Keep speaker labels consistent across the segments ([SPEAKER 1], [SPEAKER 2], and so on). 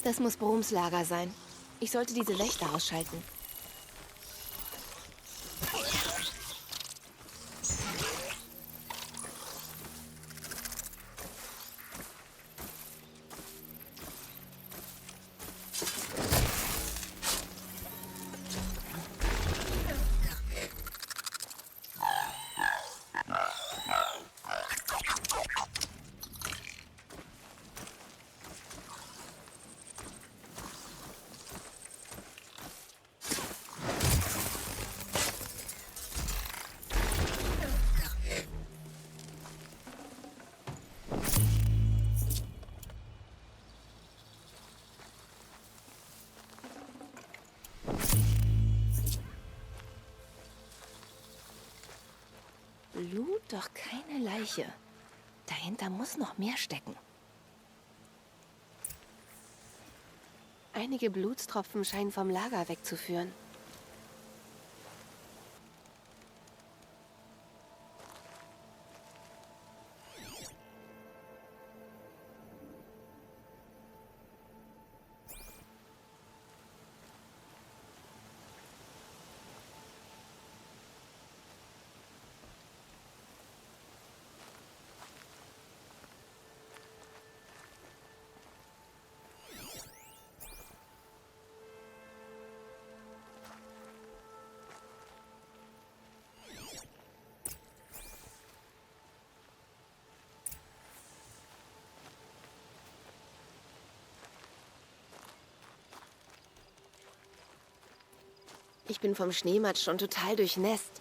[SPEAKER 1] Das muss Broms Lager sein. Ich sollte diese Wächter ausschalten. Blut, doch keine Leiche. Dahinter muss noch mehr stecken. Einige Blutstropfen scheinen vom Lager wegzuführen. Ich bin vom Schneematsch schon total durchnässt.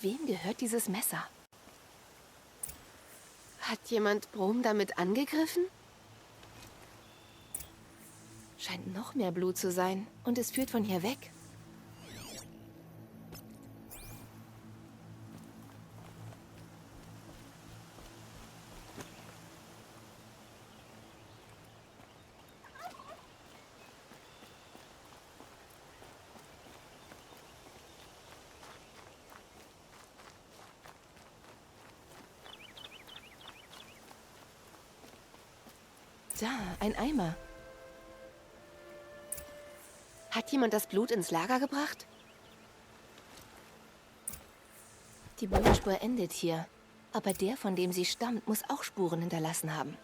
[SPEAKER 1] Wem gehört dieses Messer? Hat jemand Brom damit angegriffen? Scheint noch mehr Blut zu sein. Und es führt von hier weg. Da, ein Eimer. Hat jemand das Blut ins Lager gebracht? Die Blutspur endet hier. Aber der, von dem sie stammt, muss auch Spuren hinterlassen haben.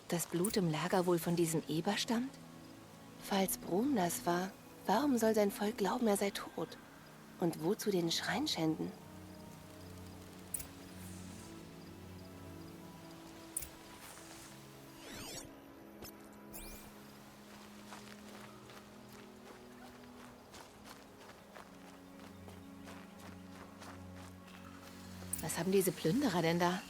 [SPEAKER 1] ob das Blut im Lager wohl von diesem Eber stammt? Falls Brom das war, warum soll sein Volk glauben, er sei tot? Und wozu den Schrein schänden? Was haben diese Plünderer denn da?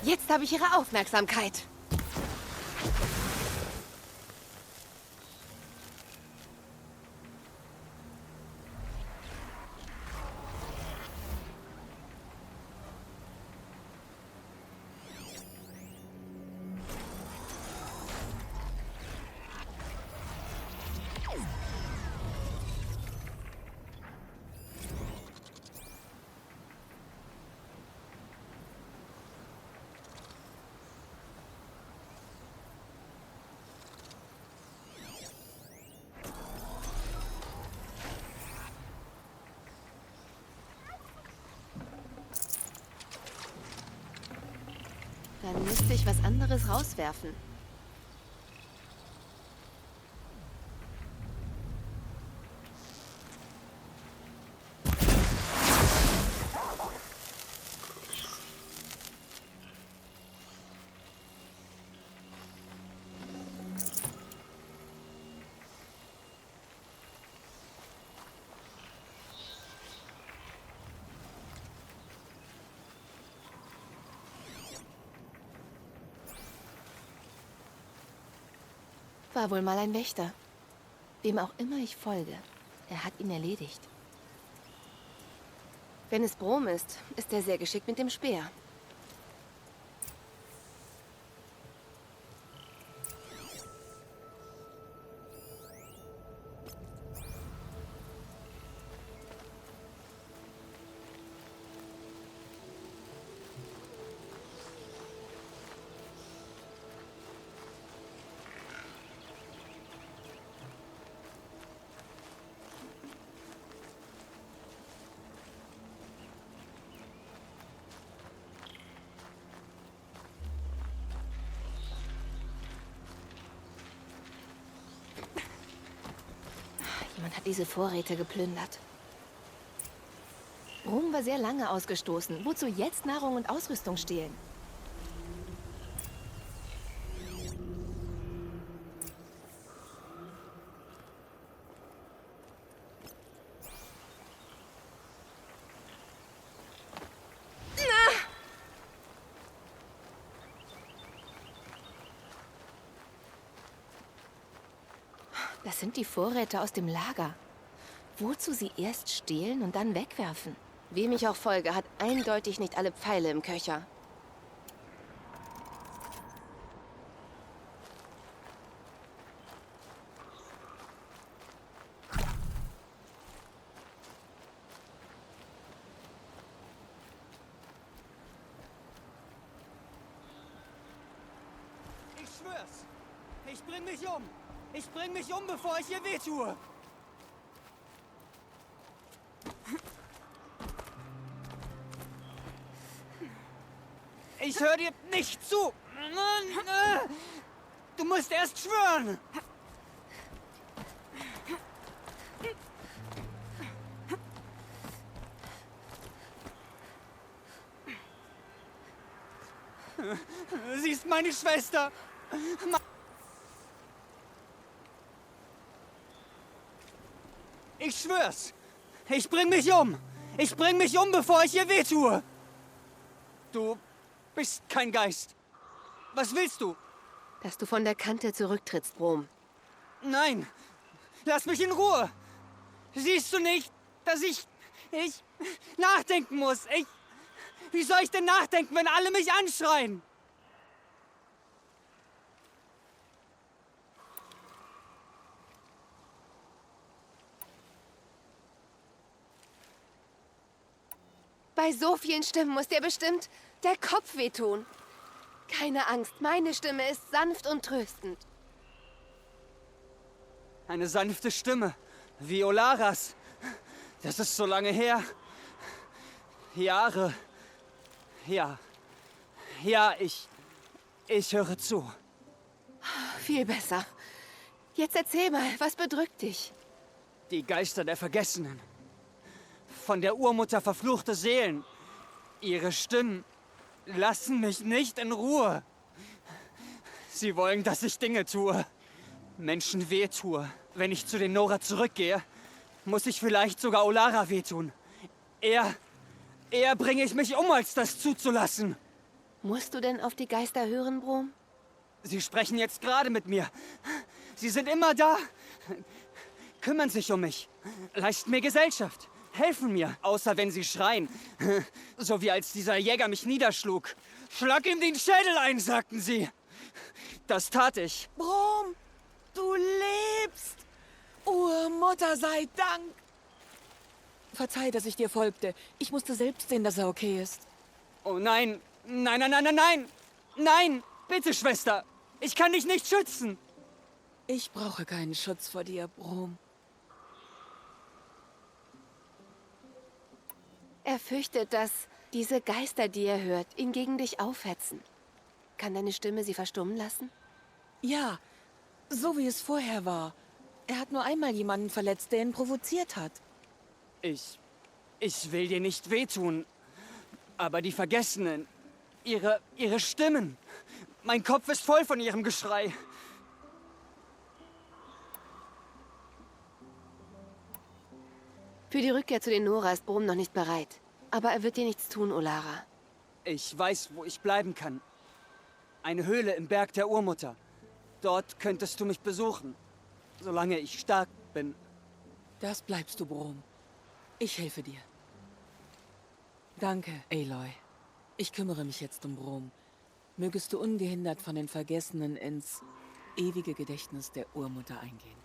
[SPEAKER 1] Jetzt habe ich Ihre Aufmerksamkeit. Dann müsste ich was anderes rauswerfen. War wohl mal ein Wächter. Wem auch immer ich folge, er hat ihn erledigt. Wenn es Brom ist, ist er sehr geschickt mit dem Speer. Jemand hat diese Vorräte geplündert. Brom war sehr lange ausgestoßen. Wozu jetzt Nahrung und Ausrüstung stehlen? Das sind die Vorräte aus dem Lager. Wozu sie erst stehlen und dann wegwerfen? Wem ich auch folge, hat eindeutig nicht alle Pfeile im Köcher.
[SPEAKER 2] Ich schwör's! Ich bring mich um! Ich bring mich um, bevor ich ihr wehtue! Ich höre dir nicht zu! Du musst erst schwören! Sie ist meine Schwester! Ich schwör's! Ich bring mich um! Ich bring mich um, bevor ich ihr wehtue! Du bist kein Geist. Was willst du?
[SPEAKER 1] Dass du von der Kante zurücktrittst, Brom.
[SPEAKER 2] Nein! Lass mich in Ruhe! Siehst du nicht, dass ich nachdenken muss? Wie soll ich denn nachdenken, wenn alle mich anschreien?
[SPEAKER 1] Bei so vielen Stimmen muss dir bestimmt der Kopf wehtun. Keine Angst, meine Stimme ist sanft und tröstend.
[SPEAKER 2] Eine sanfte Stimme, wie Olaras. Das ist so lange her. Jahre. Ja. Ja, ich höre zu.
[SPEAKER 1] Viel besser. Jetzt erzähl mal, was bedrückt dich?
[SPEAKER 2] Die Geister der Vergessenen. Von der Urmutter verfluchte Seelen. Ihre Stimmen lassen mich nicht in Ruhe. Sie wollen, dass ich Dinge tue. Menschen wehtue. Wenn ich zu den Nora zurückgehe, muss ich vielleicht sogar Olara wehtun. Eher bringe ich mich um, als das zuzulassen.
[SPEAKER 1] Musst du denn auf die Geister hören, Brom?
[SPEAKER 2] Sie sprechen jetzt gerade mit mir. Sie sind immer da. Kümmern sich um mich. Leisten mir Gesellschaft. Helfen mir. Außer wenn sie schreien. So wie als dieser Jäger mich niederschlug. Schlag ihm den Schädel ein, sagten sie. Das tat ich.
[SPEAKER 3] Brom, du lebst! Urmutter sei Dank! Verzeih, dass ich dir folgte. Ich musste selbst sehen, dass er okay ist.
[SPEAKER 2] Oh nein. Nein, nein, nein, nein, nein. Nein, bitte, Schwester. Ich kann dich nicht schützen.
[SPEAKER 3] Ich brauche keinen Schutz vor dir, Brom.
[SPEAKER 1] Er fürchtet, dass diese Geister, die er hört, ihn gegen dich aufhetzen. Kann deine Stimme sie verstummen lassen?
[SPEAKER 3] Ja, so wie es vorher war. Er hat nur einmal jemanden verletzt, der ihn provoziert hat.
[SPEAKER 2] Ich will dir nicht wehtun. Aber die Vergessenen, ihre Stimmen. Mein Kopf ist voll von ihrem Geschrei.
[SPEAKER 1] Für die Rückkehr zu den Nora ist Brom noch nicht bereit. Aber er wird dir nichts tun, Olara.
[SPEAKER 2] Ich weiß, wo ich bleiben kann. Eine Höhle im Berg der Urmutter. Dort könntest du mich besuchen. Solange ich stark bin.
[SPEAKER 3] Das bleibst du, Brom. Ich helfe dir. Danke, Aloy. Ich kümmere mich jetzt um Brom. Mögest du ungehindert von den Vergessenen ins ewige Gedächtnis der Urmutter eingehen.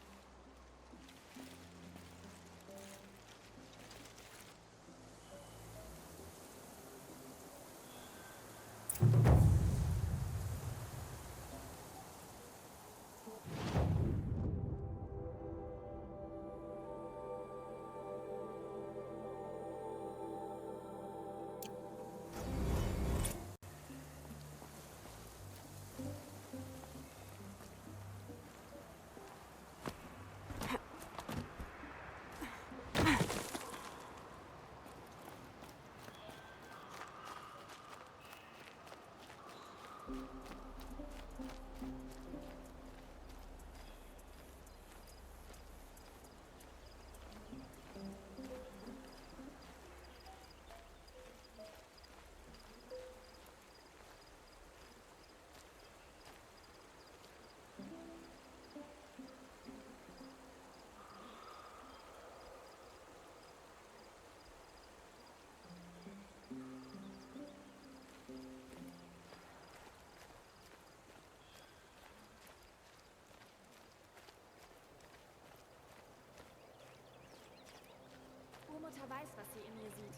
[SPEAKER 4] Urmutter weiß, was sie in mir sieht.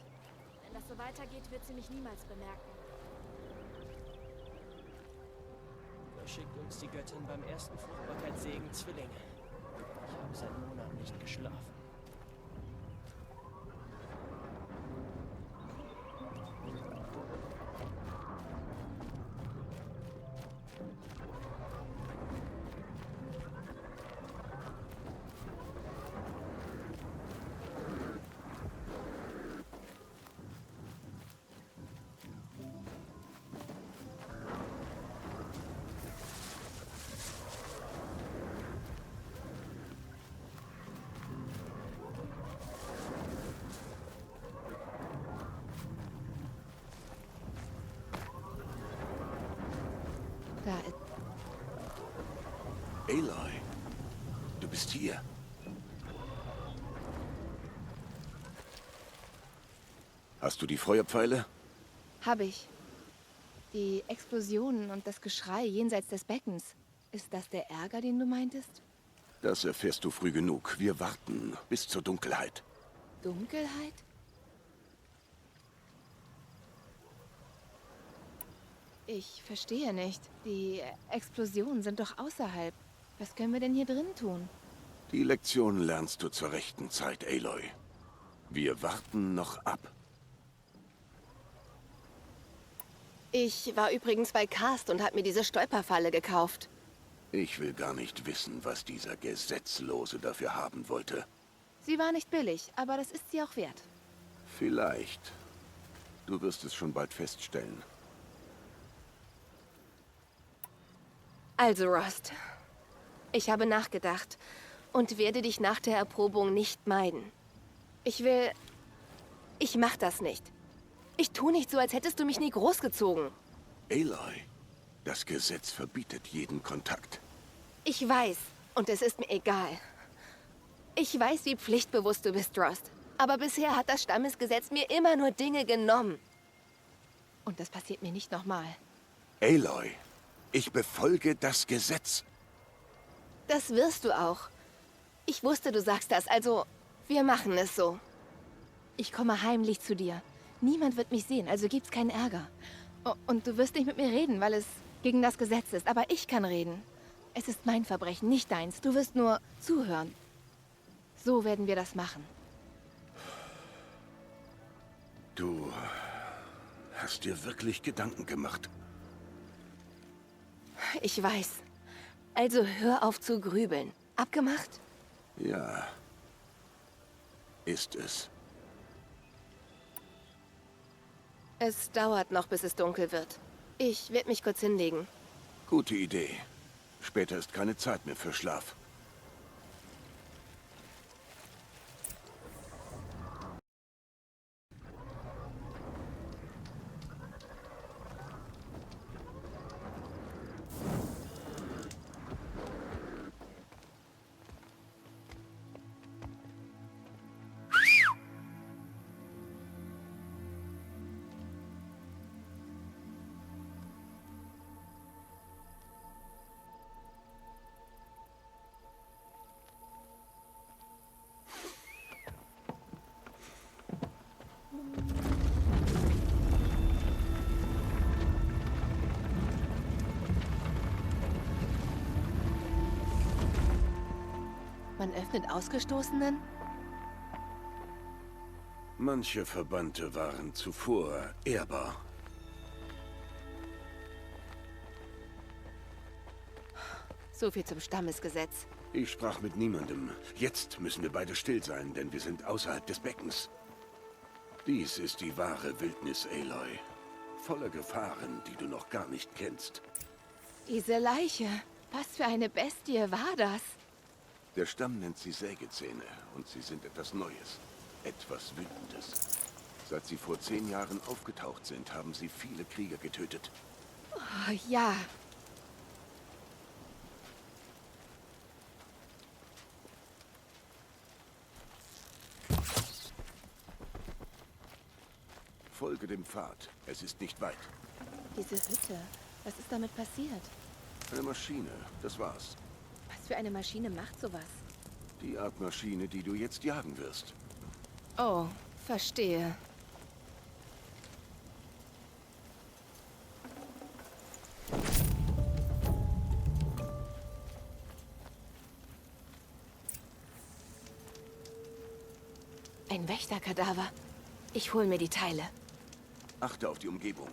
[SPEAKER 4] Wenn das so weitergeht, wird sie mich niemals bemerken.
[SPEAKER 5] Da schickt uns die Göttin beim ersten Fruchtbarkeitssegen Zwillinge. Ich habe seit Monaten nicht geschlafen.
[SPEAKER 1] Da ist...
[SPEAKER 6] Aloy, du bist hier. Hast du die Feuerpfeile?
[SPEAKER 1] Hab ich. Die Explosionen und das Geschrei jenseits des Beckens. Ist das der Ärger, den du meintest?
[SPEAKER 6] Das erfährst du früh genug. Wir warten bis zur Dunkelheit.
[SPEAKER 1] Dunkelheit? Ich verstehe nicht. Die Explosionen sind doch außerhalb. Was können wir denn hier drin tun?
[SPEAKER 6] Die Lektion lernst du zur rechten Zeit, Aloy. Wir warten noch ab.
[SPEAKER 1] Ich war übrigens bei Karst und habe mir diese Stolperfalle gekauft.
[SPEAKER 6] Ich will gar nicht wissen, was dieser Gesetzlose dafür haben wollte.
[SPEAKER 1] Sie war nicht billig, aber das ist sie auch wert.
[SPEAKER 6] Vielleicht. Du wirst es schon bald feststellen.
[SPEAKER 1] Also, Rost, ich habe nachgedacht und werde dich nach der Erprobung nicht meiden. Ich mach das nicht. Ich tu nicht so, als hättest du mich nie großgezogen.
[SPEAKER 6] Aloy, das Gesetz verbietet jeden Kontakt.
[SPEAKER 1] Ich weiß, und es ist mir egal. Ich weiß, wie pflichtbewusst du bist, Rost. Aber bisher hat das Stammesgesetz mir immer nur Dinge genommen. Und das passiert mir nicht nochmal.
[SPEAKER 6] Aloy, ich befolge das Gesetz.
[SPEAKER 1] Das wirst du auch. Ich wusste, du sagst das, also wir machen es so. Ich komme heimlich zu dir. Niemand wird mich sehen, also gibt's keinen Ärger. Und du wirst nicht mit mir reden, weil es gegen das Gesetz ist. Aber ich kann reden. Es ist mein Verbrechen, nicht deins. Du wirst nur zuhören. So werden wir das machen.
[SPEAKER 6] Du hast dir wirklich Gedanken gemacht.
[SPEAKER 1] Ich weiß. Also hör auf zu grübeln. Abgemacht?
[SPEAKER 6] Ja, ist es.
[SPEAKER 1] Es dauert noch, bis es dunkel wird. Ich werde mich kurz hinlegen.
[SPEAKER 6] Gute Idee. Später ist keine Zeit mehr für Schlaf.
[SPEAKER 1] Man öffnet Ausgestoßenen?
[SPEAKER 6] Manche Verbannte waren zuvor ehrbar.
[SPEAKER 1] So viel zum Stammesgesetz.
[SPEAKER 6] Ich sprach mit niemandem. Jetzt müssen wir beide still sein, denn wir sind außerhalb des Beckens. Dies ist die wahre Wildnis, Aloy. Voller Gefahren, die du noch gar nicht kennst.
[SPEAKER 1] Diese Leiche. Was für eine Bestie war das?
[SPEAKER 6] Der Stamm nennt sie Sägezähne und sie sind etwas Neues. Etwas Wütendes. Seit sie vor 10 Jahren aufgetaucht sind, haben sie viele Krieger getötet.
[SPEAKER 1] Oh, ja.
[SPEAKER 6] Folge dem Pfad. Es ist nicht weit.
[SPEAKER 1] Diese Hütte. Was ist damit passiert?
[SPEAKER 6] Eine Maschine, das war's.
[SPEAKER 1] Was für eine Maschine macht sowas?
[SPEAKER 6] Die Art Maschine, die du jetzt jagen wirst.
[SPEAKER 1] Oh, verstehe. Ein Wächterkadaver. Ich hol mir die Teile.
[SPEAKER 6] Achte auf die Umgebung.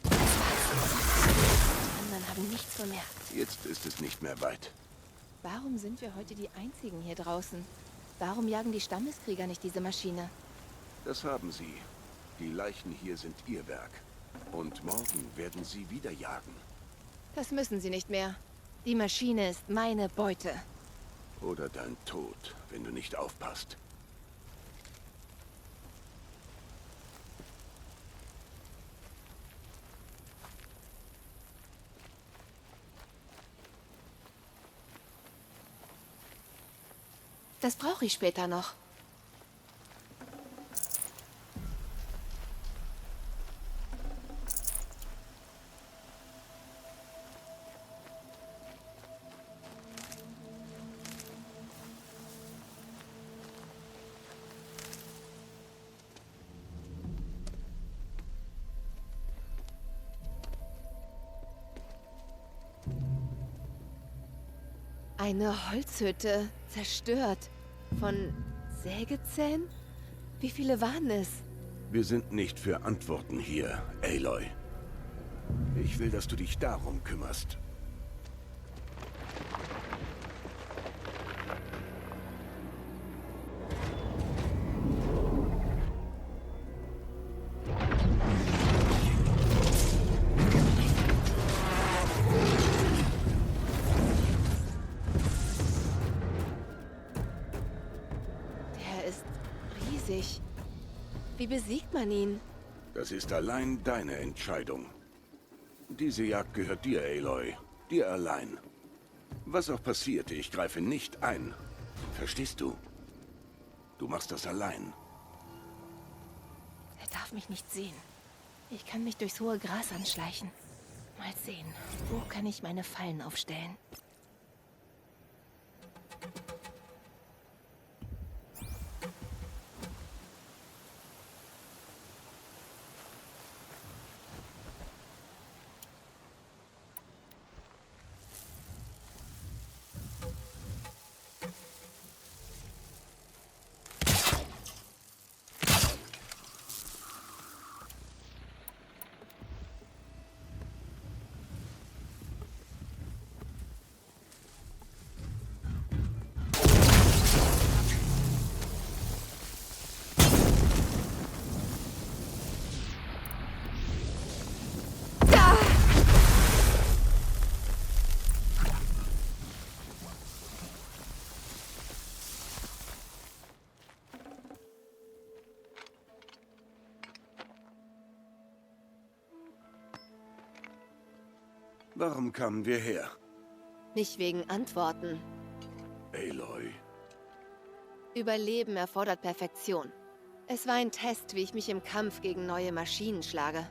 [SPEAKER 1] Die anderen haben nichts bemerkt.
[SPEAKER 6] Jetzt ist es nicht mehr weit.
[SPEAKER 1] Warum sind wir heute die Einzigen hier draußen? Warum jagen die Stammeskrieger nicht diese Maschine?
[SPEAKER 6] Das haben sie. Die Leichen hier sind ihr Werk. Und morgen werden sie wieder jagen.
[SPEAKER 1] Das müssen sie nicht mehr. Die Maschine ist meine Beute.
[SPEAKER 6] Oder dein Tod, wenn du nicht aufpasst.
[SPEAKER 1] Das brauche ich später noch. Eine Holzhütte, zerstört. Von Sägezähnen? Wie viele waren es?
[SPEAKER 6] Wir sind nicht für Antworten hier, Aloy. Ich will, dass du dich darum kümmerst.
[SPEAKER 1] Der ist riesig. Wie besiegt man ihn?
[SPEAKER 6] Das ist allein deine Entscheidung. Diese Jagd gehört dir, Aloy. Dir allein. Was auch passierte, ich greife nicht ein. Verstehst du? Du machst das allein.
[SPEAKER 1] Er darf mich nicht sehen. Ich kann mich durchs hohe Gras anschleichen. Mal sehen, wo kann ich meine Fallen aufstellen?
[SPEAKER 6] Warum kamen wir her?
[SPEAKER 1] Nicht wegen Antworten.
[SPEAKER 6] Aloy.
[SPEAKER 1] Überleben erfordert Perfektion. Es war ein Test, wie ich mich im Kampf gegen neue Maschinen schlage.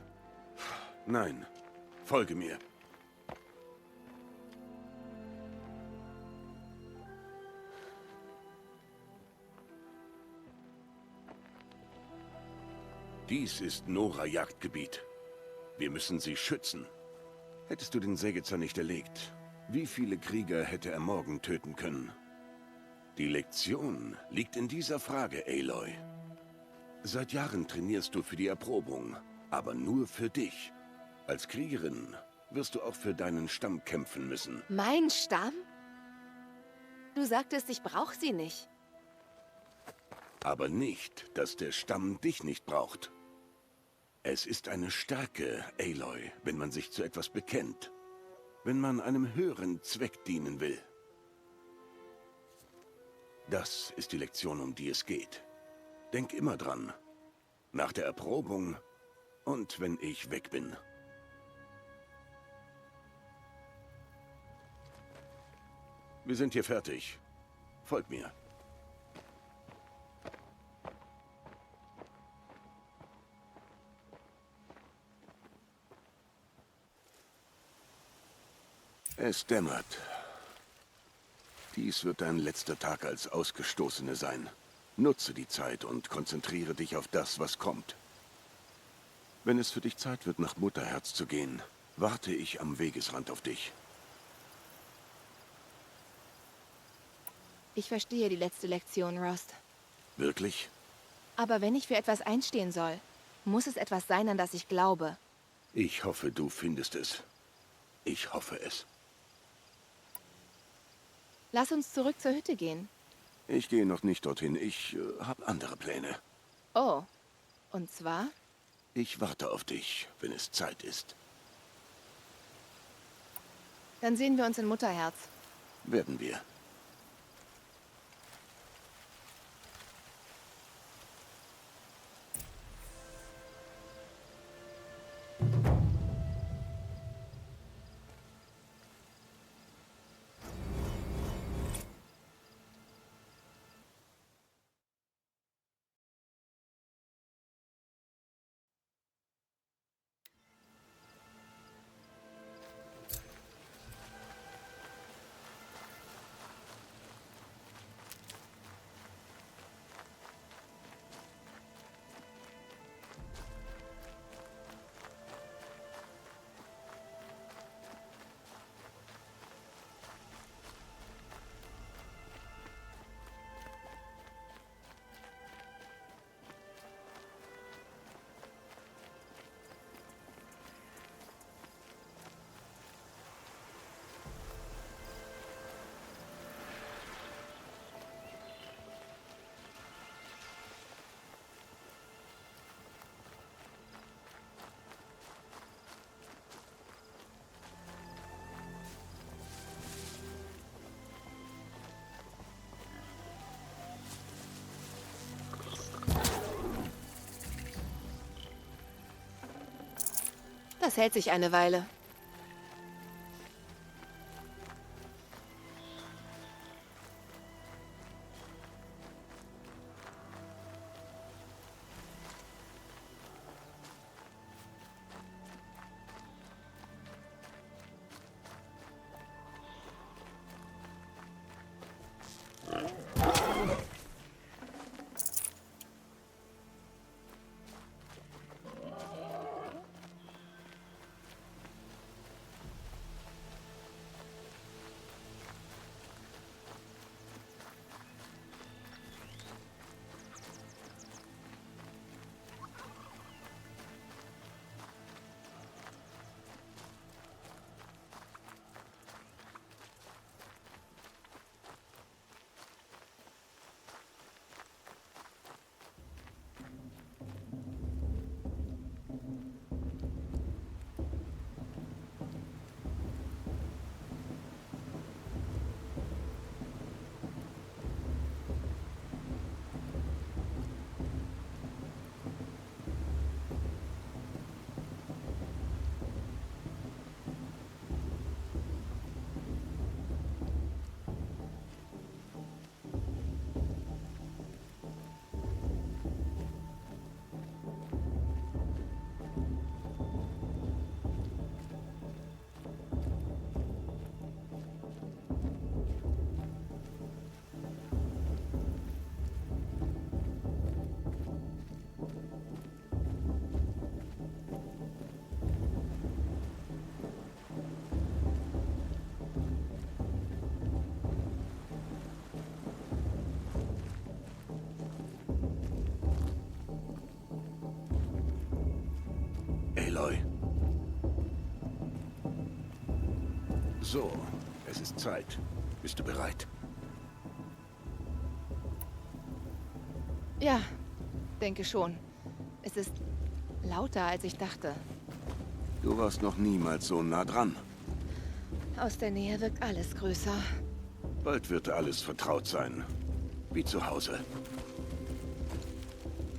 [SPEAKER 6] Nein. Folge mir. Dies ist Nora-Jagdgebiet. Wir müssen sie schützen. Hättest du den Sägezer nicht erlegt, wie viele Krieger hätte er morgen töten können? Die Lektion liegt in dieser Frage, Aloy. Seit Jahren trainierst du für die Erprobung, aber nur für dich. Als Kriegerin wirst du auch für deinen Stamm kämpfen müssen.
[SPEAKER 1] Mein Stamm? Du sagtest, ich brauche sie nicht.
[SPEAKER 6] Aber nicht, dass der Stamm dich nicht braucht. Es ist eine Stärke, Aloy, wenn man sich zu etwas bekennt. Wenn man einem höheren Zweck dienen will. Das ist die Lektion, um die es geht. Denk immer dran. Nach der Erprobung und wenn ich weg bin. Wir sind hier fertig. Folgt mir. Es dämmert. Dies wird dein letzter Tag als Ausgestoßene sein. Nutze die Zeit und konzentriere dich auf das, was kommt. Wenn es für dich Zeit wird, nach Mutterherz zu gehen, warte ich am Wegesrand auf dich.
[SPEAKER 1] Ich verstehe die letzte Lektion, Rost.
[SPEAKER 6] Wirklich?
[SPEAKER 1] Aber wenn ich für etwas einstehen soll, muss es etwas sein, an das ich glaube.
[SPEAKER 6] Ich hoffe, du findest es. Ich hoffe es.
[SPEAKER 1] Lass uns zurück zur Hütte gehen.
[SPEAKER 6] Ich gehe noch nicht dorthin. Ich habe andere Pläne.
[SPEAKER 1] Oh, und zwar?
[SPEAKER 6] Ich warte auf dich, wenn es Zeit ist.
[SPEAKER 1] Dann sehen wir uns in Mutterherz.
[SPEAKER 6] Werden wir.
[SPEAKER 1] Das hält sich eine Weile.
[SPEAKER 6] Aloy. So, es ist Zeit. Bist du bereit?
[SPEAKER 1] Ja, denke schon. Es ist lauter, als ich dachte.
[SPEAKER 6] Du warst noch niemals so nah dran.
[SPEAKER 1] Aus der Nähe wirkt alles größer.
[SPEAKER 6] Bald wird alles vertraut sein. Wie zu Hause.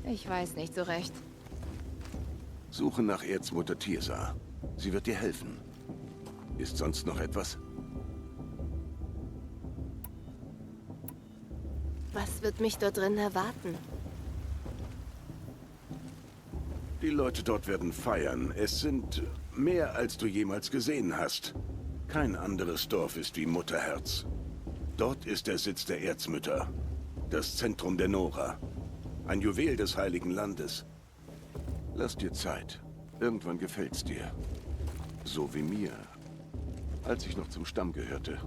[SPEAKER 1] Ich weiß nicht so recht.
[SPEAKER 6] Suche nach Erzmutter Tirsa. Sie wird dir helfen. Ist sonst noch etwas?
[SPEAKER 1] Was wird mich dort drin erwarten?
[SPEAKER 6] Die Leute dort werden feiern. Es sind mehr, als du jemals gesehen hast. Kein anderes Dorf ist wie Mutterherz. Dort ist der Sitz der Erzmütter. Das Zentrum der Nora. Ein Juwel des Heiligen Landes. Lass dir Zeit. Irgendwann gefällt's dir. So wie mir. Als ich noch zum Stamm gehörte.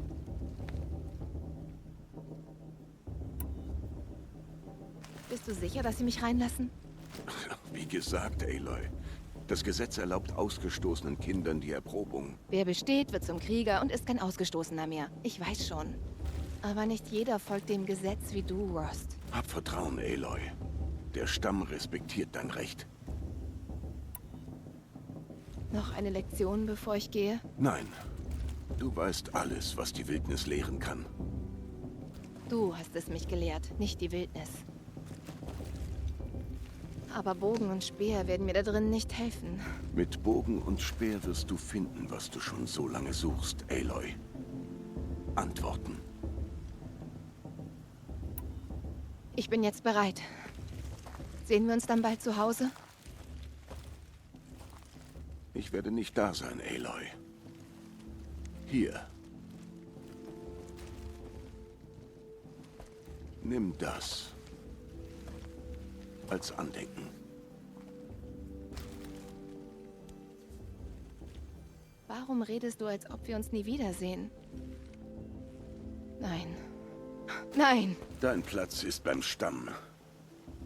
[SPEAKER 1] Bist du sicher, dass sie mich reinlassen?
[SPEAKER 6] Wie gesagt, Aloy. Das Gesetz erlaubt ausgestoßenen Kindern die Erprobung.
[SPEAKER 1] Wer besteht, wird zum Krieger und ist kein Ausgestoßener mehr. Ich weiß schon. Aber nicht jeder folgt dem Gesetz wie du, Rost.
[SPEAKER 6] Hab Vertrauen, Aloy. Der Stamm respektiert dein Recht.
[SPEAKER 1] Noch eine Lektion, bevor ich gehe?
[SPEAKER 6] Nein. Du weißt alles, was die Wildnis lehren kann.
[SPEAKER 1] Du hast es mich gelehrt, nicht die Wildnis. Aber Bogen und Speer werden mir da drin nicht helfen.
[SPEAKER 6] Mit Bogen und Speer wirst du finden, was du schon so lange suchst, Aloy. Antworten.
[SPEAKER 1] Ich bin jetzt bereit. Sehen wir uns dann bald zu Hause?
[SPEAKER 6] Ich werde nicht da sein, Aloy. Hier. Nimm das. Als Andenken.
[SPEAKER 1] Warum redest du, als ob wir uns nie wiedersehen? Nein. Nein!
[SPEAKER 6] Dein Platz ist beim Stamm.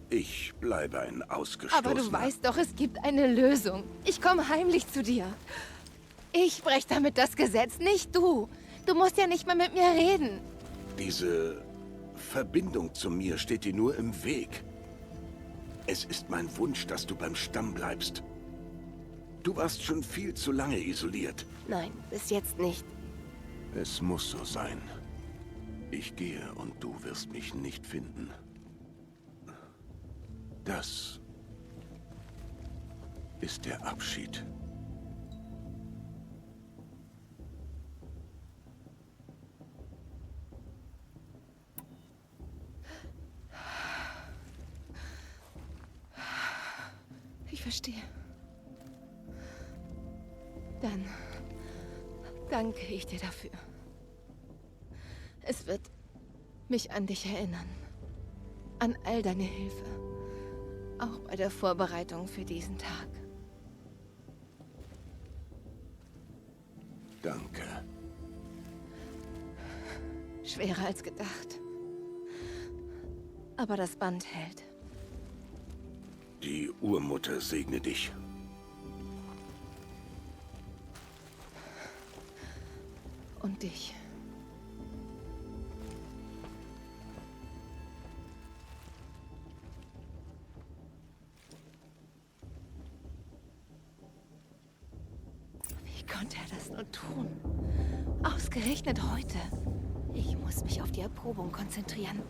[SPEAKER 6] Ich bleibe ein Ausgestoßener.
[SPEAKER 1] Aber du weißt doch, es gibt eine Lösung. Ich komme heimlich zu dir. Ich breche damit das Gesetz, nicht du. Du musst ja nicht mehr mit mir reden.
[SPEAKER 6] Diese Verbindung zu mir steht dir nur im Weg. Es ist mein Wunsch, dass du beim Stamm bleibst. Du warst schon viel zu lange isoliert.
[SPEAKER 1] Nein, bis jetzt nicht.
[SPEAKER 6] Es muss so sein. Ich gehe und du wirst mich nicht finden. Das ist der Abschied.
[SPEAKER 1] Ich verstehe. Dann danke ich dir dafür. Es wird mich an dich erinnern. An all deine Hilfe. Auch bei der Vorbereitung für diesen Tag.
[SPEAKER 6] Danke.
[SPEAKER 1] Schwerer als gedacht. Aber das Band hält.
[SPEAKER 6] Die Urmutter segne dich.
[SPEAKER 1] Und dich. Wie konnte er das nur tun? Ausgerechnet heute. Ich muss mich auf die Erprobung konzentrieren.